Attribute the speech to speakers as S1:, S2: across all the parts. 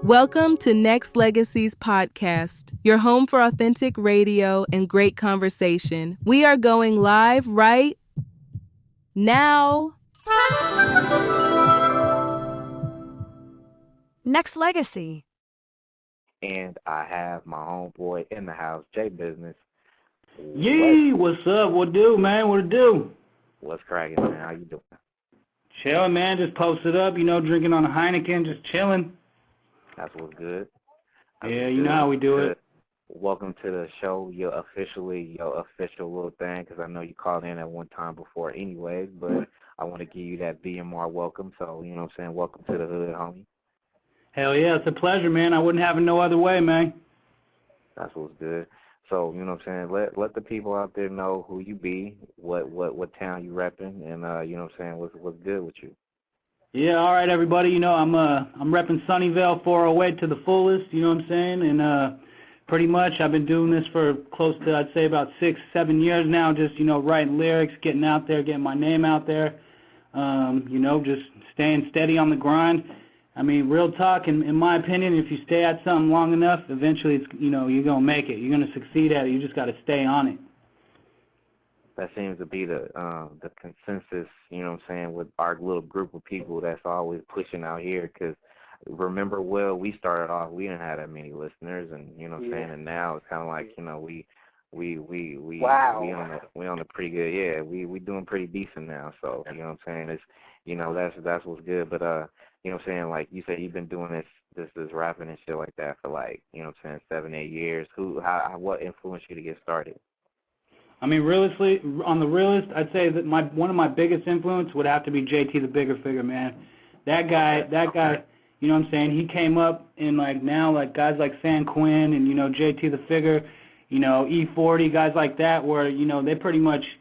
S1: Welcome to Nexxlegacy's podcast, your home for authentic radio and great conversation. We are going live right now.
S2: Nexxlegacy.
S3: And I have my homeboy in the house, JBizness.
S4: Yee, what's up? What do, man? What it do?
S3: What's cracking, man? How you doing?
S4: Chilling, man. Just posted up, drinking on a Heineken, just chilling.
S3: That's what's good.
S4: Yeah, you know how we do it.
S3: Welcome to the show, your official little thing, because I know you called in at one time before anyways, but I want to give you that BMR welcome, so, you know what I'm saying, welcome to the hood, homie.
S4: Hell yeah, it's a pleasure, man. I wouldn't have it no other way, man.
S3: That's what's good. So, you know what I'm saying, let the people out there know who you be, what town you repping, and, you know what I'm saying, what's good with you.
S4: Yeah, all right, everybody. I'm repping Sunnyvale 408 to the fullest, you know what I'm saying? And pretty much I've been doing this for close to, I'd say, about 6-7 years now, just, writing lyrics, getting out there, getting my name out there, just staying steady on the grind. I mean, real talk, in my opinion, if you stay at something long enough, eventually, it's, you're going to make it. You're going to succeed at it. You just got to stay on it.
S3: That seems to be the consensus, you know what I'm saying, with our little group of people that's always pushing out here. Because remember, we started off, we didn't have that many listeners, and you know what I'm saying, and now it's kind of like, we on a pretty good, we doing pretty decent now. So you know what I'm saying, it's that's what's good. But you know what I'm saying, like you said, you've been doing this rapping and shit like that for like, you know what I'm saying, 7-8 years. What influenced you to get started?
S4: I mean, realistically, on the realist, I'd say that one of my biggest influence would have to be JT the Bigger Figure, man. That guy, you know what I'm saying, he came up in, now, guys like San Quinn and, JT the Figure, E40, guys like that, where, they pretty much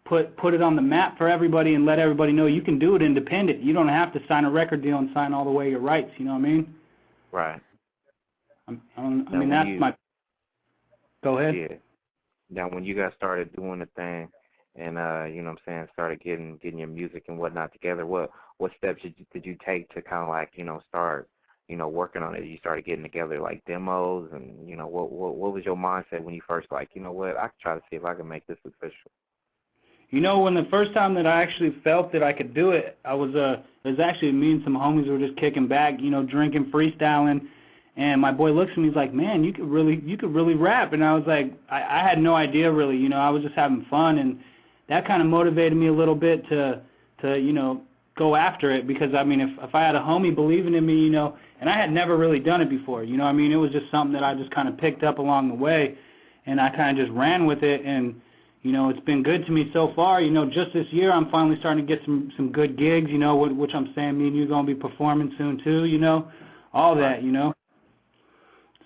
S4: put it on the map for everybody and let everybody know you can do it independent. You don't have to sign a record deal and sign all the way your rights, you know what I mean?
S3: Right.
S4: Go ahead.
S3: Yeah. Now, when you guys started doing the thing and, you know what I'm saying, started getting your music and whatnot together, what steps did you take to kind of start, working on it? You started getting together demos and, what was your mindset when you first I can try to see if I can make this official?
S4: When the first time that I actually felt that I could do it, it was actually me and some homies were just kicking back, drinking, freestyling. And my boy looks at me, he's like, man, you could really rap. And I was like, I had no idea really, I was just having fun. And that kind of motivated me a little bit to go after it. Because, I mean, if I had a homie believing in me, and I had never really done it before, it was just something that I just kind of picked up along the way. And I kind of just ran with it. And, it's been good to me so far. Just this year I'm finally starting to get some good gigs, which I'm saying me and you going to be performing soon too, all that,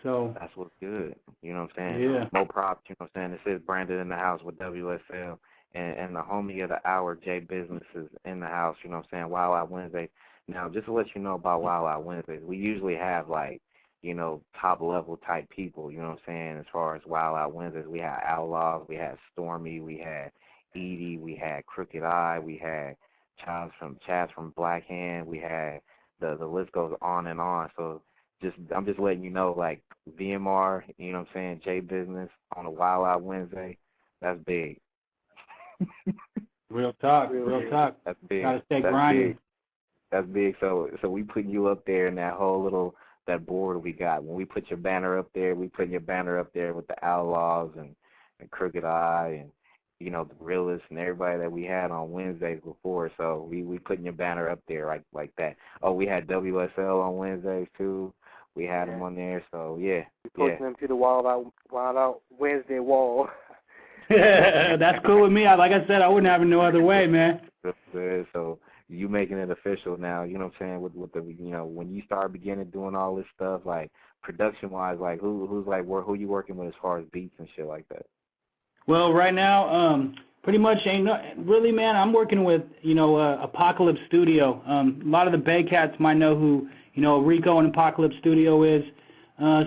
S4: So
S3: that's what's good. You know what I'm saying?
S4: Yeah.
S3: No props, you know what I'm saying? This is Branded in the house with WSL. And the homie of the hour, JBizness, is in the house, you know what I'm saying, Wild Out Wednesday. Now, just to let you know about Wild Out Wednesdays, we usually have, top-level type people, you know what I'm saying, as far as Wild Out Wednesdays. We had Outlaws, we had Stormy, we had Edie, we had Crooked Eye, we had Chaz from Black Hand, we had, the list goes on and on. So I'm just letting you know, VMR, you know what I'm saying, JBizness on a Wild Out Wednesday, that's big.
S4: Real talk.
S3: That's big.
S4: Gotta stay grinding.
S3: That's big. So we putting you up there in that whole that board we got. When we put your banner up there, we putting your banner up there with the Outlaws and Crooked Eye and, the Realists and everybody that we had on Wednesdays before. So we putting your banner up there like that. Oh, we had WSL on Wednesdays too. We had them on there, so yeah.
S5: We posting them to the Wild Out Wednesday wall.
S4: That's cool with me. Like I said, I wouldn't have it no other way, man.
S3: So you making it official now, you know what I'm saying, with the, when you start beginning doing all this stuff, production-wise, who you working with as far as beats and shit like that?
S4: Well, right now, pretty much really, man, I'm working with, Apocalypse Studio. A lot of the Bay Cats might know who, Rico and Apocalypse Studio is.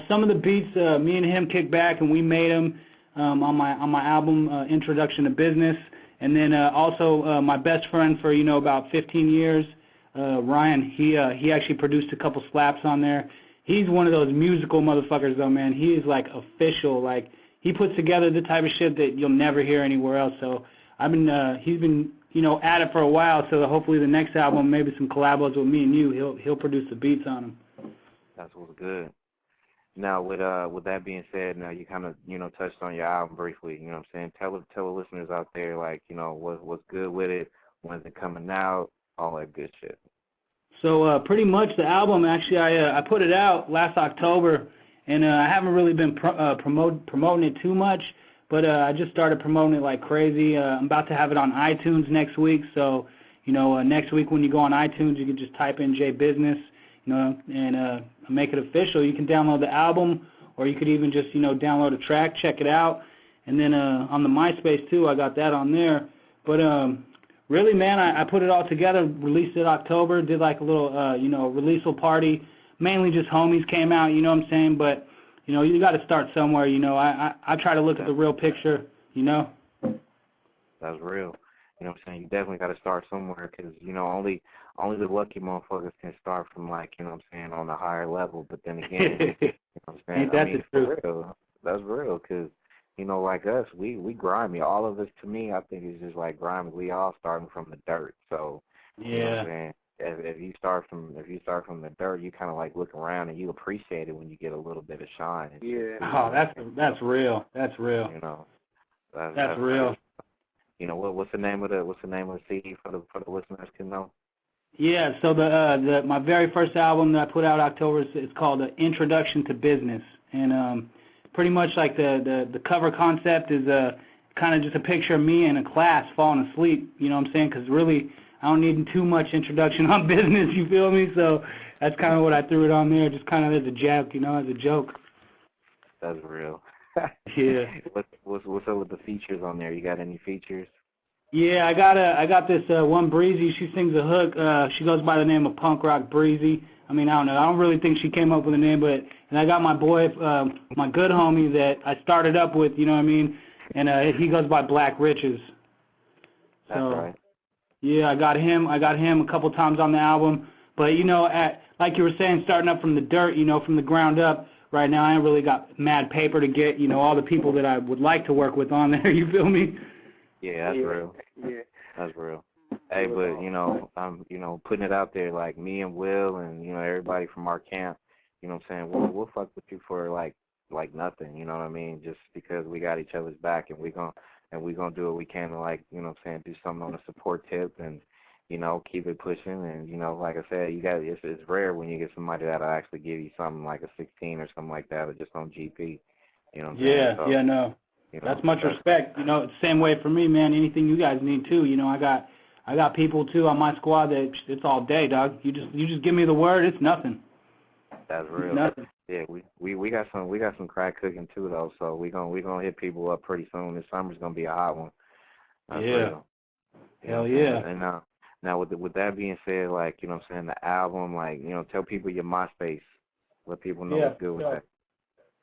S4: Some of the beats, me and him kicked back and we made them on my album, Introduction to Business. And then also my best friend for, about 15 years, Ryan, he actually produced a couple slaps on there. he's one of those musical motherfuckers, though, man. He is, like, official. Like, he puts together the type of shit that you'll never hear anywhere else. So he's been, at it for a while. So hopefully the next album, maybe some collabos with me and you, he'll produce the beats on them.
S3: That's what's good. Now, with that being said, now you kind of, touched on your album briefly, you know what I'm saying? Tell the listeners out there, like, what's good with it, when's it coming out, all that good shit.
S4: So pretty much the album, actually, I put it out last October, and I haven't really been promoting it too much, but I just started promoting it like crazy. I'm about to have it on iTunes next week, so, next week when you go on iTunes, you can just type in JBizness, and make it official. You can download the album, or you could even just, download a track, check it out. And then on the MySpace, too, I got that on there. But really, man, I put it all together, released it October, did like a little, releasal party. Mainly just homies came out, you know what I'm saying? But, you got to start somewhere, I try to look at the real picture,
S3: That's real. You know what I'm saying? You definitely got to start somewhere because, only the lucky motherfuckers can start from, like, on a higher level. But then again, you know what I'm saying?
S4: Ain't that the truth?
S3: For real. That's real because, like us, we grimy. All of us, to me, I think it's just like grimy. We all starting from the dirt. So, you know what I'm saying? If you start from the dirt, you kind of like look around and you appreciate it when you get a little bit of shine.
S5: Yeah.
S4: Oh, that's real. That's real.
S3: That's
S4: real.
S3: What's the name of the CD for the listeners to know?
S4: Yeah, so my very first album that I put out October is called Introduction to Business, and pretty much like the cover concept is kind of just a picture of me in a class falling asleep. You know what I'm saying? Because really, I don't need too much introduction on business. You feel me? So that's kind of what I threw it on there, just kind of as a joke, as a joke.
S3: That's real.
S4: Yeah.
S3: What's up with the features on there? You got any features?
S4: Yeah, I got this one Breezy. She sings a hook. She goes by the name of Punk Rock Breezy. I mean, I don't know. I don't really think she came up with a name, and I got my boy, my good homie that I started up with. You know what I mean? And he goes by Black Riches.
S3: That's right.
S4: Yeah, I got him a couple times on the album. But like you were saying, starting up from the dirt, from the ground up. Right now, I ain't really got mad paper to get, all the people that I would like to work with on there. You feel me?
S3: Yeah, that's real.
S5: Yeah.
S3: That's real. Hey, but, I'm, putting it out there, like, me and Will and, everybody from our camp, you know what I'm saying, we'll fuck with you for, like nothing, you know what I mean, just because we got each other's back and we gonna do what we can to, like, do something on a support tip and, keep it pushing. And, like I said, it's rare when you get somebody that'll actually give you something like a 16 or something like that, or just on GP, you know what I'm saying? So,
S4: no. That's much respect. It's the same way for me, man. Anything you guys need too. I got people too on my squad that it's all day, dog. You just give me the word, it's nothing.
S3: That's real.
S4: It's nothing.
S3: Yeah, we got some crack cooking too though. So we gonna hit people up pretty soon. This summer's gonna be a hot one. That's real.
S4: Hell yeah.
S3: And now with that being said, like, the album, like, tell people your MySpace. Let people know what's good with that.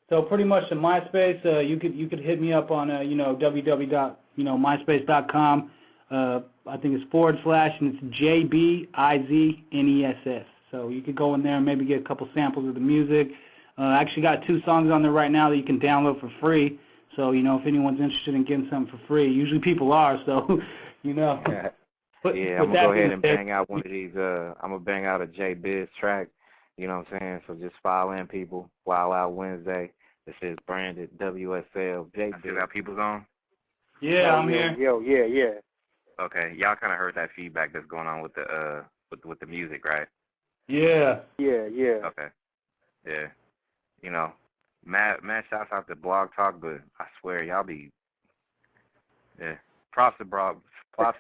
S4: So pretty much the MySpace, you could hit me up on www.myspace.com. I think it's / and it's JBizness. So you could go in there and maybe get a couple samples of the music. I actually got 2 songs on there right now that you can download for free. So if anyone's interested in getting something for free, usually people are. So
S3: Yeah, I'm gonna go ahead and bang out one of these. I'm gonna bang out a JBiz track. You know what I'm saying? So just file in, people. Wild Out Wednesday. This is branded WSL. I still got people's on?
S4: Yeah, I'm here.
S5: Yeah.
S3: Okay, y'all kind of heard that feedback that's going on with the with the music, right?
S4: Yeah.
S3: Okay. Yeah. Mad shouts out to Blog Talk, but I swear y'all be props to Blog Talk,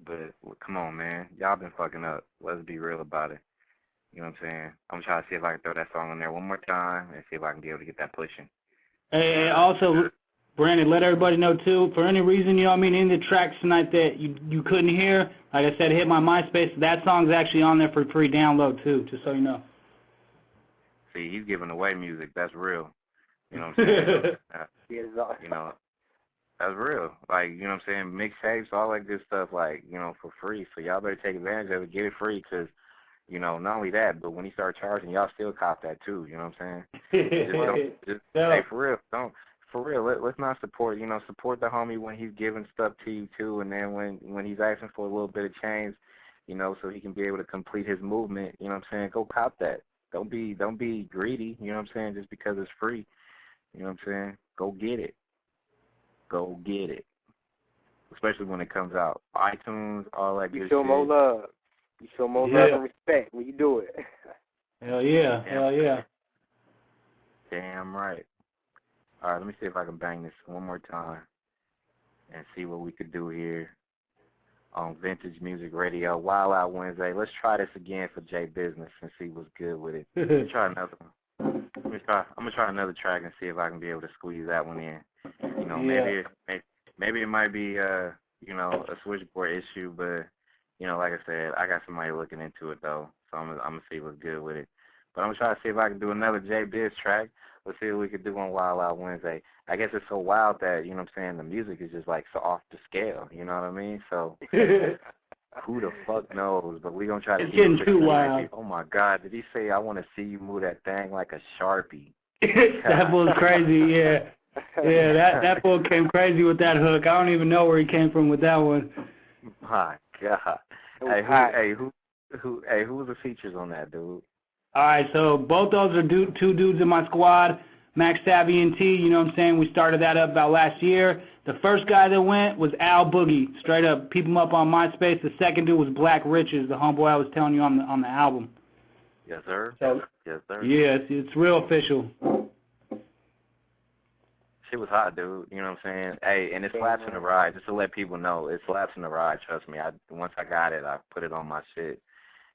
S3: but come on, man, y'all been fucking up. Let's be real about it. You know what I'm saying? I'm trying to see if I can throw that song in there one more time and see if I can be able to get that pushing.
S4: Hey, also, Brandon, let everybody know, too, for any reason, any of the tracks tonight that you couldn't hear, like I said, hit my MySpace. That song's actually on there for free download, too, just so you know.
S3: See, he's giving away music. That's real. You know what I'm saying? That's real. Like, you know what I'm saying? Mixtapes, all that good stuff, like, for free. So y'all better take advantage of it. Get it free because, You know, not only that, but when he started charging, y'all still cop that too. You know what I'm saying? Hey, for real, don't. For real, let's not support. You know, support the homie when he's giving stuff to you too, and then when he's asking for a little bit of change, you know, so he can be able to complete his movement. You know what I'm saying? Go cop that. Don't be greedy. You know what I'm saying? Just because it's free. You know what I'm saying? Go get it. Go get it. Especially when it comes out. iTunes, all that good shit.
S5: You show more love. You show more love and respect when you do it.
S4: Hell yeah. Hell yeah.
S3: Damn right. All right, let me see if I can bang this one more time and see what we could do here on Vintage Music Radio. Wild Out Wednesday. Let's try this again for JBizness and see what's good with it. Let me try another one. I'm gonna try another track and see if I can be able to squeeze that one in. You know, maybe it might be you know, a switchboard issue, but you know, like I said, I got somebody looking into it though, so I'm gonna see what's good with it. But I'm gonna try to see if I can do another JBiz track. Let's see what we could do on Wild Out Wednesday. I guess it's so wild that, you know what I'm saying, the music is just like so off the scale, you know what I mean? So who the fuck knows? But we're gonna try to
S4: it's getting too wild.
S3: Oh my God, did he say I wanna see you move that thing like a Sharpie?
S4: That fool's crazy, yeah. Yeah, that fool came crazy with that hook. I don't even know where he came from with that one.
S3: My God. Who was the features on that, dude?
S4: All right, so both those are two dudes in my squad, Max Savvy and T. You know what I'm saying? We started that up about last year. The first guy that went was Al Boogie, straight up. Peep him up on MySpace. The second dude was Black Riches, the homeboy I was telling you on the album.
S3: Yes, sir.
S4: So,
S3: yes, sir.
S4: Yeah, it's real official.
S3: Shit was hot, dude. You know what I'm saying? Hey, and it slaps in the ride. Just to let people know, it slaps in the ride. Trust me. Once I got it, I put it on my shit,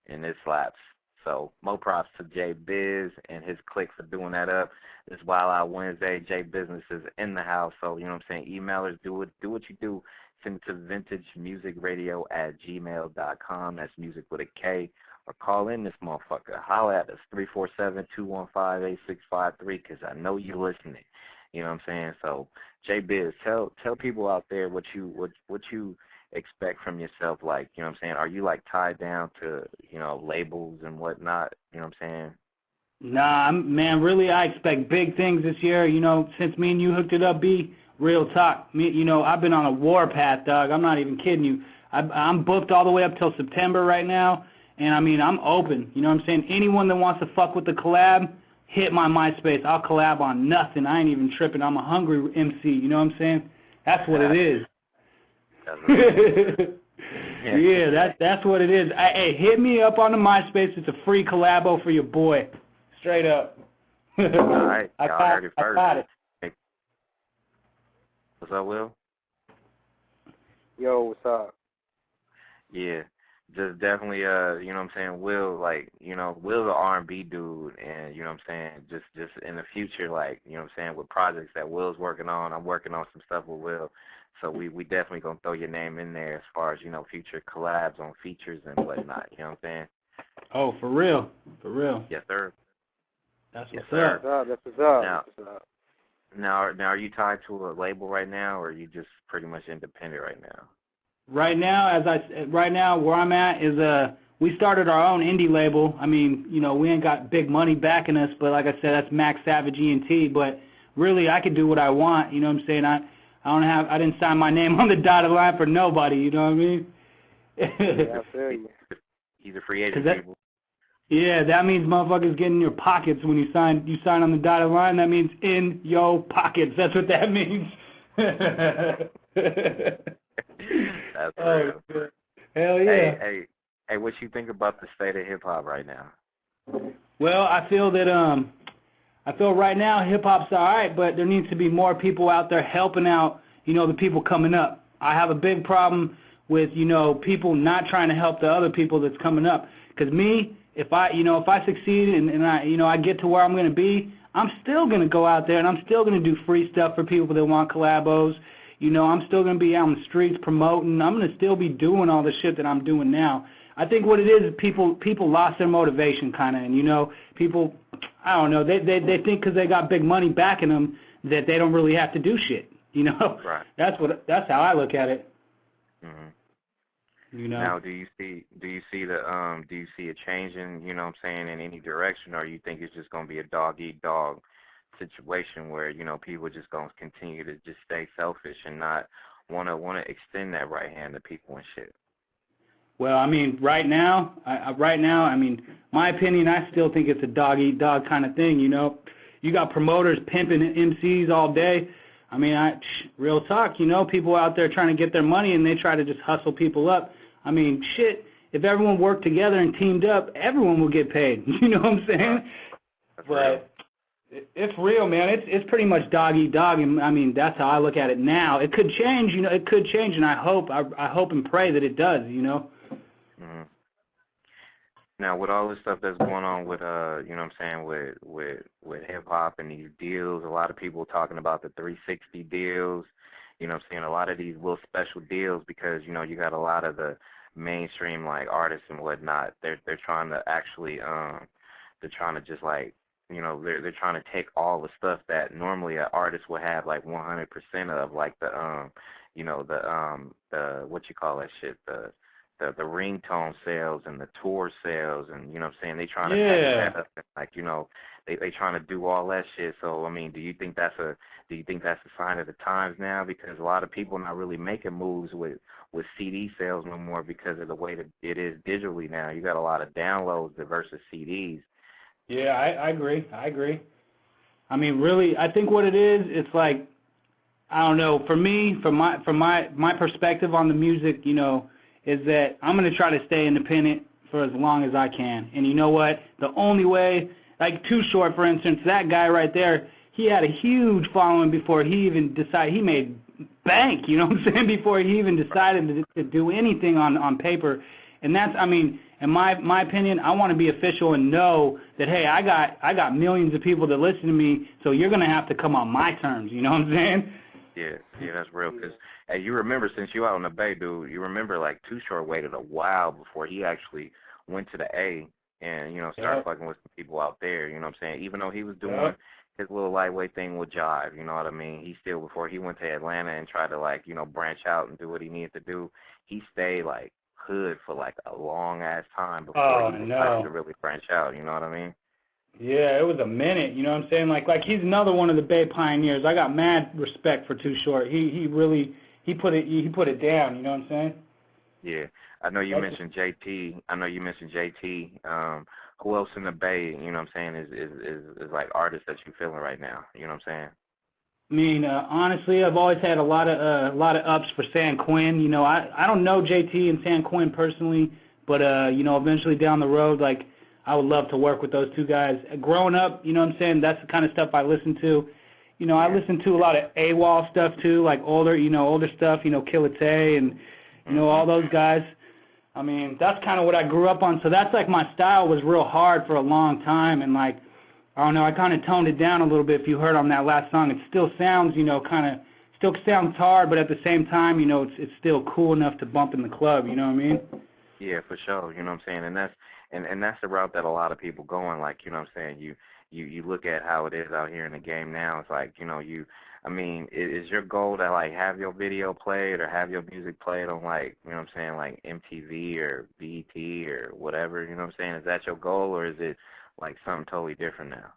S3: and it slaps. So, more props to JBiz and his clique for doing that up. This Wild Out Wednesday, JBizness is in the house. So, you know what I'm saying? Emailers, do what you do. Send it to vintagemusicradio@gmail.com. That's music with a K. Or call in this motherfucker. Holla at us, 347-215-8653, because I know you're listening. You know what I'm saying? So, JBiz, tell people out there what you expect from yourself. Like, you know what I'm saying? Are you like tied down to, you know, labels and whatnot? You know what I'm saying?
S4: Nah, man, really, I expect big things this year. You know, since me and you hooked it up, B, real talk. You know, I've been on a warpath, dog. I'm not even kidding you. I'm booked all the way up till September right now, and I mean, I'm open. You know what I'm saying? Anyone that wants to fuck with the collab, hit my MySpace. I'll collab on nothing. I ain't even tripping. I'm a hungry MC. You know what I'm saying? That's what it is. Yeah, that's what it is. Hey, hit me up on the MySpace. It's a free collabo for your boy. Straight up.
S3: All right.
S4: I got it.
S3: Hey. What's up, Will?
S5: Yo, what's up?
S3: Yeah. Just definitely, you know what I'm saying, Will, like, you know, Will's an R&B dude, and, you know what I'm saying, just in the future, like, you know what I'm saying, with projects that Will's working on, I'm working on some stuff with Will, so we definitely going to throw your name in there as far as, you know, future collabs on features and whatnot, you know what I'm saying?
S4: Oh, for real? For real?
S3: Yes, sir.
S4: That's
S3: yes,
S4: what's up.
S5: That's what's up.
S3: Now, are you tied to a label right now, or are you just pretty much independent right now?
S4: Right now, where I'm at is we started our own indie label. I mean, you know, we ain't got big money backing us, but like I said, that's Max Savage E&T. But really, I can do what I want. You know what I'm saying? I didn't sign my name on the dotted line for nobody. You know what I mean?
S5: Yeah, I feel you.
S3: He's a free agent, people.
S4: Yeah, that means motherfuckers get in your pockets when you sign on the dotted line. That means in your pockets. That's what that means.
S3: That's real.
S4: Good. Hell yeah.
S3: Hey, what you think about the state of hip hop right now?
S4: Well, I feel that right now hip hop's all right, but there needs to be more people out there helping out, you know, the people coming up. I have a big problem with, you know, people not trying to help the other people that's coming up. Because me, if I succeed and I get to where I'm going to be, I'm still going to go out there and I'm still going to do free stuff for people that want collabos. You know, I'm still going to be out on the streets promoting. I'm going to still be doing all the shit that I'm doing now. I think what it is people lost their motivation kind of, and, you know, people, I don't know, they think because they got big money backing them that they don't really have to do shit, you know?
S3: Right.
S4: That's how I look at it.
S3: Mm-hmm.
S4: you know.
S3: Now, do you see a change in, you know what I'm saying, in any direction, or you think it's just going to be a dog eat dog situation where, you know, people just going to continue to just stay selfish and not want to extend that right hand to people and shit?
S4: Well, I mean, right now, I mean, my opinion, I still think it's a dog eat dog kind of thing. You know, you got promoters pimping MCs all day. I mean, real talk. You know, people out there trying to get their money and they try to just hustle people up. I mean, shit. If everyone worked together and teamed up, everyone would get paid. You know what I'm saying?
S3: That's
S4: But it's real, man. It's pretty much dog eat dog, and I mean, that's how I look at it now. It could change, you know. It could change, and I hope and pray that it does. You know.
S3: Mm-hmm. Now, with all this stuff that's going on with, you know what I'm saying, with hip-hop and these deals, a lot of people talking about the 360 deals, you know what I'm saying, a lot of these little special deals because, you know, you got a lot of the mainstream, like, artists and whatnot. They're trying to actually, they're trying to just, like, you know, they're trying to take all the stuff that normally an artist would have, like, 100% of, like the, you know, the what you call that shit, the ringtone sales and the tour sales, and you know what I'm saying, they trying to package that up, and, like, you know, they trying to do all that shit. So I mean, do you think that's a sign of the times now? Because a lot of people not really making moves with CD sales no more because of the way that it is digitally now. You got a lot of downloads versus CDs.
S4: Yeah, I agree. I mean, really, I think what it is, it's like, I don't know, for me, from my perspective on the music, you know, is that I'm going to try to stay independent for as long as I can. And you know what? The only way, like Too Short, for instance, that guy right there, he had a huge following before he even decided. He made bank, you know what I'm saying, before he even decided to do anything on paper. And that's, I mean, in my opinion, I want to be official and know that, hey, I got millions of people that listen to me, so you're going to have to come on my terms, you know what I'm saying?
S3: Yeah, that's real. Because, hey, you remember, since you out on the Bay, dude, you remember, like, Too Short waited a while before he actually went to the A and, you know, started fucking with some people out there, you know what I'm saying? Even though he was doing his little lightweight thing with Jive, you know what I mean? He still, before he went to Atlanta and tried to, like, you know, branch out and do what he needed to do, he stayed, like, hood for, like, a long-ass time before he decided to really branch out, you know what I mean?
S4: Yeah, it was a minute, you know what I'm saying? Like he's another one of the Bay pioneers. I got mad respect for Too Short. He really put it down, you know what I'm saying?
S3: Yeah. I know you mentioned JT. Who else in the Bay, you know what I'm saying, is like artists that you feeling right now, you know what I'm saying?
S4: I mean, honestly, I've always had a lot of ups for San Quinn. You know, I don't know JT and San Quinn personally, but you know, eventually down the road, like, I would love to work with those two guys. Growing up, you know what I'm saying, that's the kind of stuff I listen to. You know, I listen to a lot of AWOL stuff too, like older stuff, you know, Killa Tay and, you know, all those guys. I mean, that's kind of what I grew up on. So that's like my style was real hard for a long time. And like, I don't know, I kind of toned it down a little bit. If you heard on that last song, it still sounds, you know, still sounds hard, but at the same time, you know, it's still cool enough to bump in the club, you know what I mean?
S3: Yeah, for sure, you know what I'm saying? And that's the route that a lot of people going, like, you know what I'm saying, you look at how it is out here in the game now. It's like, you know, I mean, is your goal to, like, have your video played or have your music played on, like, you know what I'm saying, like MTV or BET or whatever, you know what I'm saying? Is that your goal, or is it, like, something totally different now?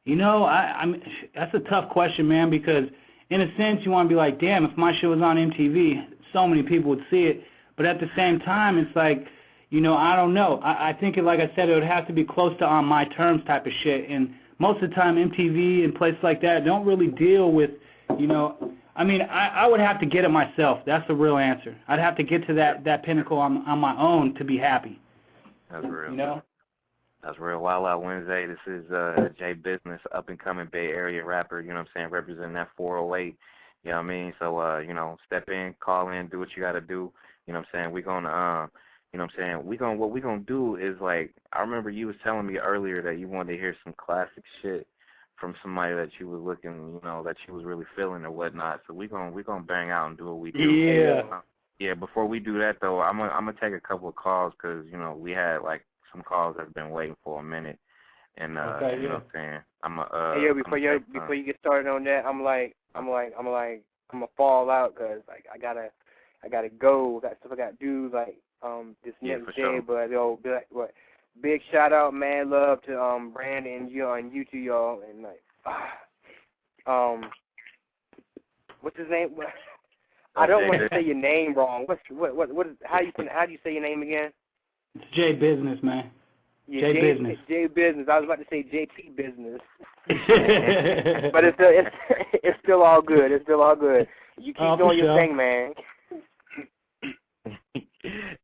S4: You know, I mean, that's a tough question, man, because in a sense you want to be like, damn, if my shit was on MTV, so many people would see it. But at the same time, it's like, you know, I don't know. I think, like I said, it would have to be close to on my terms type of shit. And most of the time, MTV and places like that don't really deal with, you know, I mean, I would have to get it myself. That's the real answer. I'd have to get to that pinnacle on my own to be happy.
S3: That's real.
S4: You know?
S3: That's real. Wild Out Wednesday. This is JBizness, up-and-coming Bay Area rapper, you know what I'm saying, representing that 408. You know what I mean? So, you know, step in, call in, do what you got to do. You know what I'm saying? We're going to, you know what I'm saying, what we're going to do is, like, I remember you was telling me earlier that you wanted to hear some classic shit from somebody that you was looking, you know, that you was really feeling or whatnot. So we're gonna bang out and do what we do.
S4: Yeah.
S3: Yeah, before we do that, though, I'm gonna take a couple of calls because, you know, we had, like, some calls that's been waiting for a minute. And, you know what I'm saying?
S5: Before you get started on that, I'm gonna fall out because, like, I gotta I gotta go. Got stuff I gotta do like this next day.
S3: Sure.
S5: But yo, big shout out, man. Love to Brandon and you two, y'all. And like what's his name? I don't want to say your name wrong. How do you say your name again?
S4: It's JBizness, man.
S5: Yeah,
S4: JBizness.
S5: JBizness. I was about to say JP Business. But it's still all good. It's still all good. You keep doing your thing, man.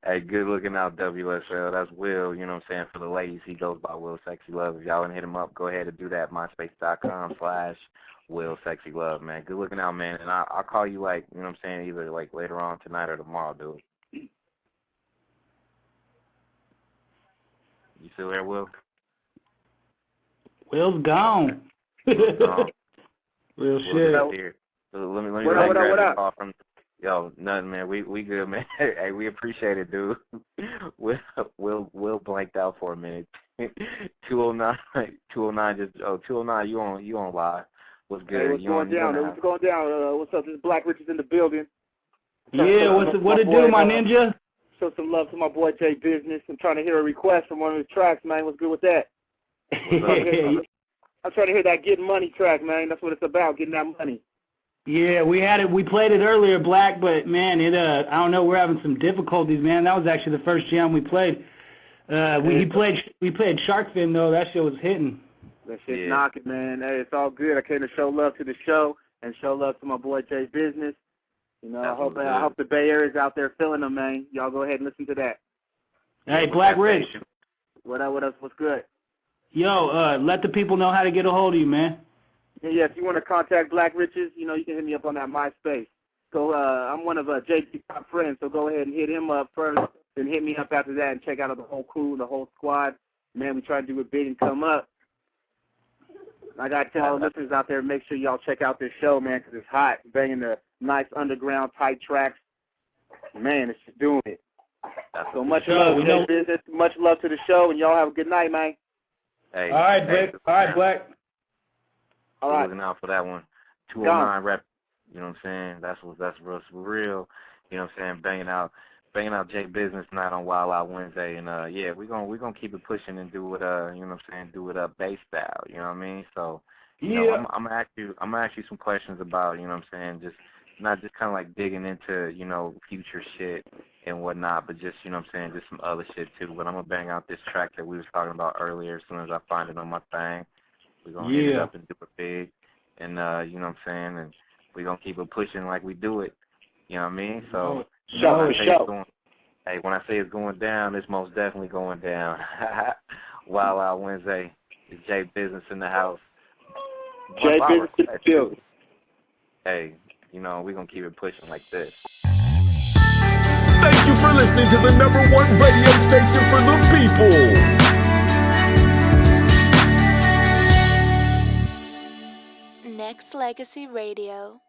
S3: Hey, good looking out, WSL. That's Will, you know what I'm saying, for the ladies. He goes by Will Sexy Love. If y'all want to hit him up, go ahead and do that, myspace.com/Will Sexy Love, man. Good looking out, man. And I'll call you, like, you know what I'm saying, either, like, later on tonight or tomorrow, dude. You still there, Will?
S4: Will's gone. Real shit.
S3: Here. So let me
S5: what up?
S3: Call from. Yo, nothing, man. We good, man. Hey, we appreciate it, dude. Will blanked out for a minute. 209, just 209. You on live? What's good?
S5: Hey, what's going down? What's going down? What's up? This is Black Richards in the building.
S4: Yeah, what it do, my ninja?
S5: Show some love to my boy JBizness. I'm trying to hear a request from one of his tracks, man. What's good with that? I'm trying to hear that Getting Money track, man. That's what it's about, getting that money.
S4: Yeah, we had it. We played it earlier, Black, but man, I don't know. We're having some difficulties, man. That was actually the first jam we played. We played Shark Fin though. That shit was hitting.
S5: That shit's knocking, man. Hey, it's all good. I came to show love to the show and show love to my boy JBizness. You know, I hope the Bay Area's out there feeling them, man. Y'all go ahead and listen to that.
S4: Hey, Black Rich.
S5: What up? What's good?
S4: Yo, let the people know how to get a hold of you, man.
S5: Yeah, if you want to contact Black Riches, you know, you can hit me up on that MySpace. So I'm one of JP's top friends, so go ahead and hit him up first, then hit me up after that and check out the whole crew, the whole squad. Man, we try to do it big and come up. I got to tell all the listeners out there, make sure y'all check out this show, man, because it's hot, banging the nice underground tight tracks. Man, it's just doing it. So much love to JBizness, much love to the show, and y'all have a good night, man.
S3: Hey,
S4: all right, Black. All right, Black.
S5: All right.
S3: Looking out for that one. 209 rep. You know what I'm saying? That's real. You know what I'm saying? Banging out JBizness night on Wild Out Wednesday, and yeah, we're gonna keep it pushing and do it. You know what I'm saying? Do it bass style. You know what I mean? So you know, I'm gonna ask you some questions about, you know what I'm saying? Just not just kind of like digging into, you know, future shit and whatnot, but just, you know what I'm saying, just some other shit too. But I'm gonna bang out this track that we was talking about earlier as soon as I find it on my thing. We're going to hit it up and do it big, and, you know what I'm saying, and we're going to keep it pushing like we do it, you know what I mean? So, when I say it's going down, it's most definitely going down. Wild Out Wednesday, it's JBizness in the house.
S5: JBizness in the field.
S3: Hey, you know, we're going to keep it pushing like this.
S2: Thank you for listening to the #1 radio station for the people.
S6: Nexxlegacy Radio.